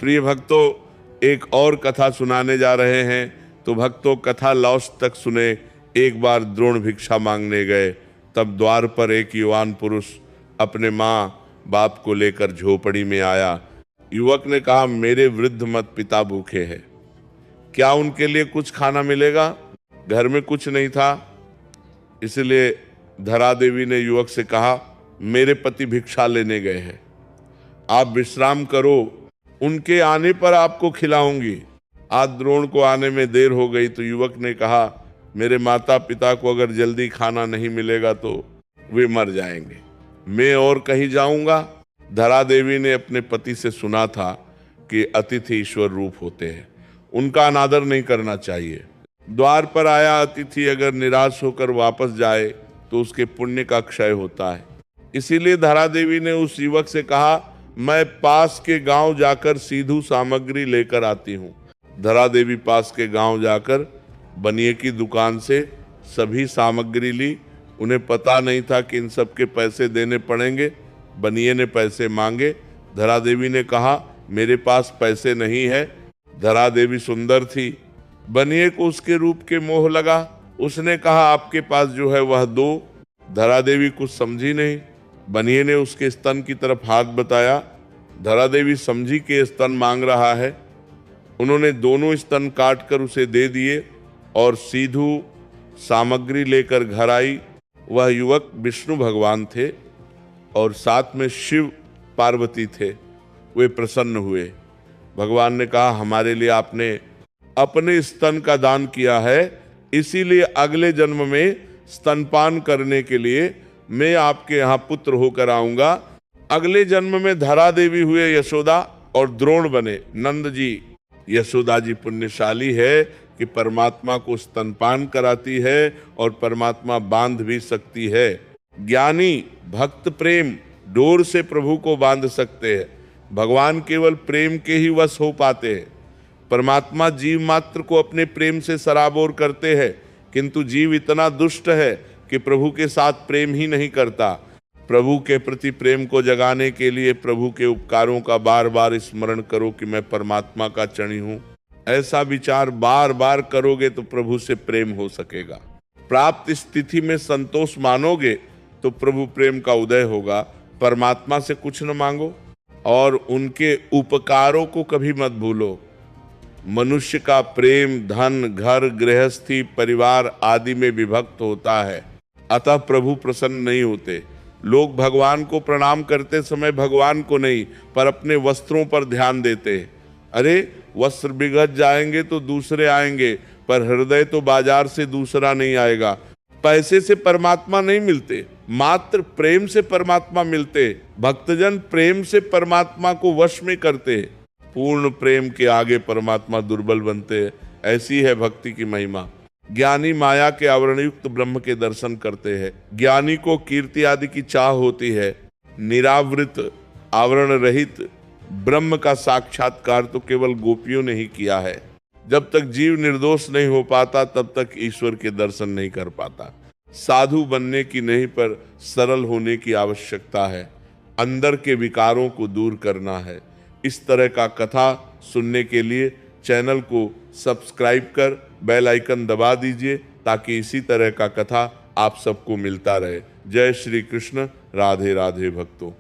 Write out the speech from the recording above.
प्रिय भक्तों, एक और कथा सुनाने जा रहे हैं। तो भक्तों, कथा लौश तक सुने। एक बार द्रोण भिक्षा मांगने गए, तब द्वार पर एक युवान पुरुष अपने माँ बाप को लेकर झोपड़ी में आया। युवक ने कहा, मेरे वृद्ध मत पिता भूखे हैं, क्या उनके लिए कुछ खाना मिलेगा? घर में कुछ नहीं था, इसलिए धरा देवी ने युवक से कहा, मेरे पति भिक्षा लेने गए हैं, आप विश्राम करो, उनके आने पर आपको खिलाऊंगी। आज द्रोण को आने में देर हो गई तो युवक ने कहा, मेरे माता पिता को अगर जल्दी खाना नहीं मिलेगा तो वे मर जाएंगे, मैं और कहीं जाऊंगा। धरा देवी ने अपने पति से सुना था कि अतिथि ईश्वर रूप होते हैं, उनका अनादर नहीं करना चाहिए। द्वार पर आया अतिथि अगर निराश होकर वापस जाए तो उसके पुण्य का क्षय होता है। इसीलिए धरा देवी ने उस युवक से कहा, मैं पास के गांव जाकर सीधू सामग्री लेकर आती हूँ। धरा देवी पास के गांव जाकर बनिए की दुकान से सभी सामग्री ली। उन्हें पता नहीं था कि इन सब के पैसे देने पड़ेंगे। बनिए ने पैसे मांगे। धरा देवी ने कहा, मेरे पास पैसे नहीं है। धरा देवी सुंदर थी, बनिए को उसके रूप के मोह लगा। उसने कहा, आपके पास जो है वह दो। धरा देवी कुछ समझी नहीं। बनिए ने उसके स्तन की तरफ हाथ बताया। धरा देवी समझी कि स्तन मांग रहा है। उन्होंने दोनों स्तन काटकर उसे दे दिए और सीधू सामग्री लेकर घर आई। वह युवक विष्णु भगवान थे और साथ में शिव पार्वती थे। वे प्रसन्न हुए। भगवान ने कहा, हमारे लिए आपने अपने स्तन का दान किया है, इसीलिए अगले जन्म में स्तनपान करने के लिए मैं आपके यहाँ पुत्र होकर आऊंगा। अगले जन्म में धरा देवी हुए यशोदा और द्रोण बने नंद जी। यशोदा जी पुण्यशाली है कि परमात्मा को स्तनपान कराती है और परमात्मा बांध भी सकती है। ज्ञानी भक्त प्रेम डोर से प्रभु को बांध सकते हैं। भगवान केवल प्रेम के ही वश हो पाते हैं। परमात्मा जीव मात्र को अपने प्रेम से सराबोर करते हैं, किंतु जीव इतना दुष्ट है कि प्रभु के साथ प्रेम ही नहीं करता। प्रभु के प्रति प्रेम को जगाने के लिए प्रभु के उपकारों का बार बार स्मरण करो कि मैं परमात्मा का चणी हूँ। ऐसा विचार बार बार करोगे तो प्रभु से प्रेम हो सकेगा। प्राप्त स्थिति में संतोष मानोगे तो प्रभु प्रेम का उदय होगा। परमात्मा से कुछ न मांगो और उनके उपकारों को कभी मत भूलो। मनुष्य का प्रेम धन, घर, गृहस्थी, परिवार आदि में विभक्त होता है, अतः प्रभु प्रसन्न नहीं होते। लोग भगवान को प्रणाम करते समय भगवान को नहीं पर अपने वस्त्रों पर ध्यान देते हैं। अरे वस्त्र बिगड़ जाएंगे तो दूसरे आएंगे, पर हृदय तो बाजार से दूसरा नहीं आएगा। पैसे से परमात्मा नहीं मिलते, मात्र प्रेम से परमात्मा मिलते। भक्तजन प्रेम से परमात्मा को वश में करते। पूर्ण प्रेम के आगे परमात्मा दुर्बल बनते। ऐसी है भक्ति की महिमा। ज्ञानी माया के आवरण युक्त ब्रह्म के दर्शन करते हैं। ज्ञानी को कीर्ति आदि की चाह होती है। निरावृत आवरण रहित ब्रह्म का साक्षात्कार तो केवल गोपियों ने ही किया है। जब तक जीव निर्दोष नहीं हो पाता तब तक ईश्वर के दर्शन नहीं कर पाता। साधु बनने की नहीं पर सरल होने की आवश्यकता है। अंदर के विकारों को दूर करना है। इस तरह का कथा सुनने के लिए चैनल को सब्सक्राइब कर बेल आइकन दबा दीजिए ताकि इसी तरह का कथा आप सबको मिलता रहे। जय श्री कृष्ण। राधे राधे भक्तों।